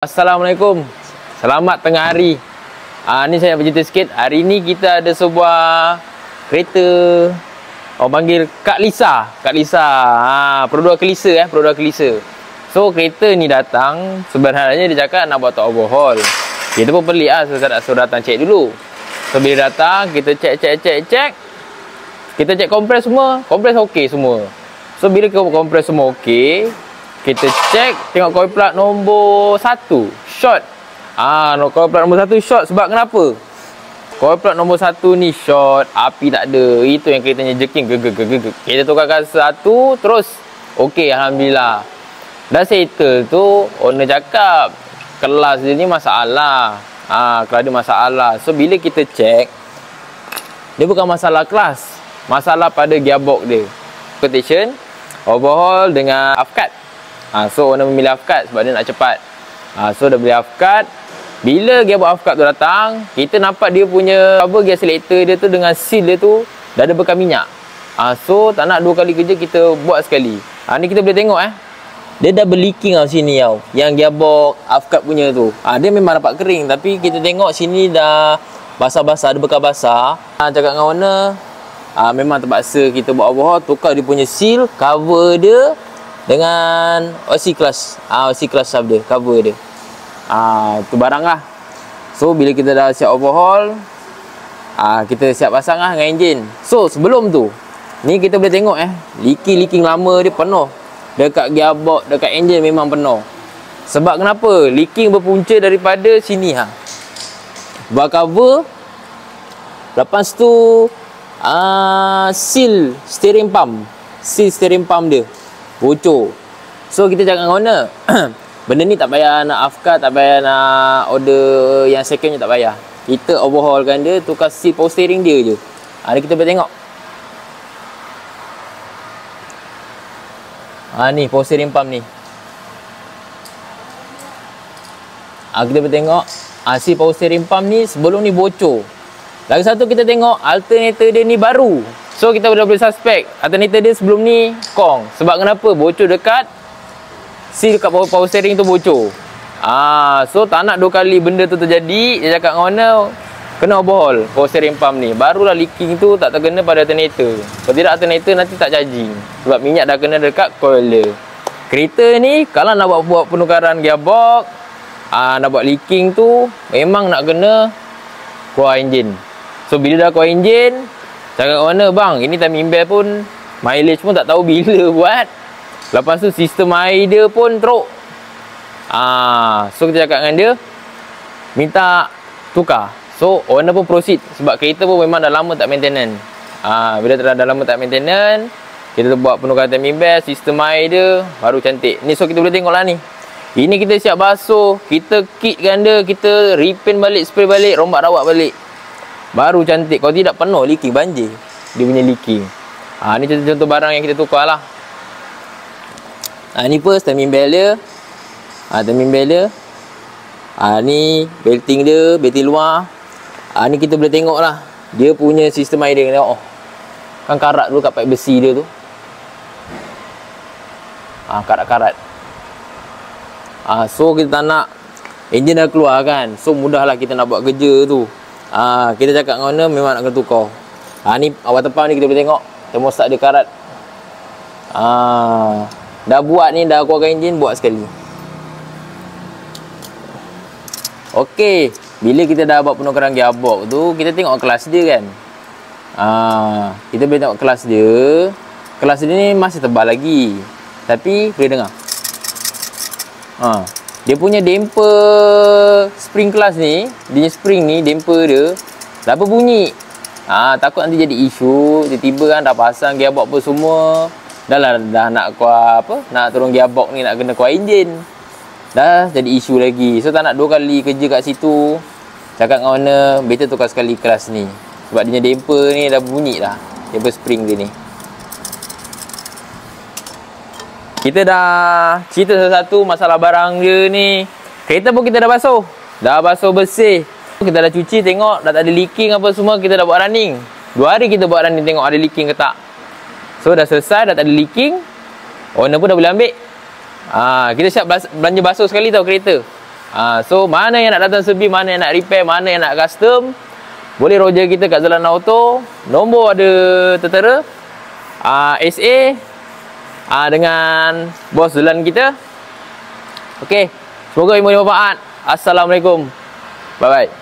Assalamualaikum. Selamat tengah hari. Ni saya nak bercerita sikit. Hari ni kita ada sebuah kereta, orang panggil Kak Lisa. Kak Lisa. Produk Kelisa produk Kelisa. So kereta ni datang, sebenarnya dia cakap nak buat top overhaul. Kita pun pelik lah, so datang cek dulu. So bila datang, kita cek. Kita cek kompres semua, kompres okey semua. So bila kompres semua okey, kita cek, tengok coil plug nombor 1 short. Coil plug nombor 1 short. Sebab kenapa? Coil plug nombor 1 ni short, api tak ada. Itu yang keretanya jerking. Kita tukarkan satu, terus okey, alhamdulillah. Dah settle tu, owner cakap kelas dia ni masalah. Kelas dia masalah. So bila kita cek, dia bukan masalah kelas, masalah pada gearbox dia. Quotation overhaul dengan half-cut. So owner memilih half-cut sebab dia nak cepat. So dah beli half-cut. Bila gearbox half-cut tu datang, kita nampak dia punya cover gear selector dia tu dengan seal dia tu dah ada bekas minyak. So tak nak dua kali kerja, kita buat sekali. Ni kita boleh tengok dia dah berleaking sini tau. Yang gearbox half-cut punya tu. Dia memang dapat kering, tapi kita tengok sini dah basah-basah, ada bekas basah. Cakap dengan owner, memang terpaksa kita buat overhaul, tukar dia punya seal, cover dia dengan OC class. OC class sub dia, cover dia. Tu barang lah. So bila kita dah siap overhaul, kita siap pasang dengan enjin. So sebelum tu, ni kita boleh tengok leaking lama dia penuh. Dekat gearbox, dekat enjin memang penuh. Sebab kenapa? Leaking berpunca daripada sini buat cover. Lepas tu seal steering pump. Seal steering pump dia bocor. So kita cakap dengan owner, benda ni tak payah nak half-cut, tak payah nak order yang secondnya, tak payah. Kita overhaulkan dia, tukar seal power steering dia je. Ni kita boleh tengok. Ni power steering pump ni. Kita boleh tengok seal power steering pump ni sebelum ni bocor. Lagi satu kita tengok alternator dia ni baru. So kita dah boleh suspect alternator dia sebelum ni kong. Sebab kenapa? Bocor dekat seal dekat power steering tu bocor. So tak nak dua kali benda tu terjadi. Dia cakap dengan owner, kena overhaul power steering pump ni. Barulah leaking tu tak terkena pada alternator. Kalau tidak, alternator nanti tak charging. Sebab minyak dah kena dekat coil dia. Kereta ni kalau nak buat penukaran gearbox, nak buat leaking tu, memang nak kena keluar enjin. So bila dah keluar enjin, cakap owner, bang, ini timing belt pun, mileage pun tak tahu bila buat. Lepas tu sistem air dia pun teruk. So kita cakap dengan dia, minta tukar. So owner pun proceed. Sebab kereta pun memang dah lama tak maintenance. Bila dah lama tak maintenance, kita buat penukaran timing belt, sistem air dia baru cantik. Ni so kita boleh tengok lah ni. Ini kita siap basuh, kita kitkan dia, kita repaint balik, spray balik, rombak rawat balik. Baru cantik. Kalau tidak, penuh leaking, banjir dia punya leaking. Ni contoh barang yang kita tukar lah. Ni first timing belt dia. Timing belt dia. Ni belting dia, belting luar. Ni kita boleh tengok lah dia punya sistem air dia. Tengok kan karat dulu kat pipe besi dia tu. Karat-karat. So kita tak nak, enjin dah keluar kan, so mudahlah kita nak buat kerja tu. Kita cakap dengan owner, memang nak kena tukar. Ni awal depan ni kita boleh tengok termostat dia karat. Dah buat ni, dah keluarkan enjin, buat sekali. Okey, bila kita dah buat penukaran gearbox tu, kita tengok kelas dia kan. Kita boleh tengok kelas dia. Kelas dia ni masih tebal lagi, tapi boleh dengar. Dia punya damper spring kelas ni, dia punya spring ni, damper dia dah berbunyi. Takut nanti jadi isu. Tiba-tiba kan dah pasang gearbox apa semua, dah nak keluar nak turun gearbox ni, nak kena keluar enjin, dah jadi isu lagi. So tak nak dua kali kerja kat situ. Cakap dengan owner, better tukar sekali kelas ni. Sebab dia punya damper ni dah bunyi dah, damper spring dia ni. Kita dah cerita satu-satu masalah barang dia ni. Kereta pun kita dah basuh, dah basuh bersih. Kita dah cuci, tengok dah tak ada leaking apa semua. Kita dah buat running 2 hari, kita buat running, tengok ada leaking ke tak. So dah selesai, dah tak ada leaking, owner pun dah boleh ambil. Kita siap belanja basuh sekali tau kereta. So mana yang nak datang servis, mana yang nak repair, mana yang nak custom, boleh roger kita kat Zalana Auto. Nombor ada tertera. SA dengan bos Zulan kita. Okey, semoga ilmu bermanfaat. Assalamualaikum. Bye bye.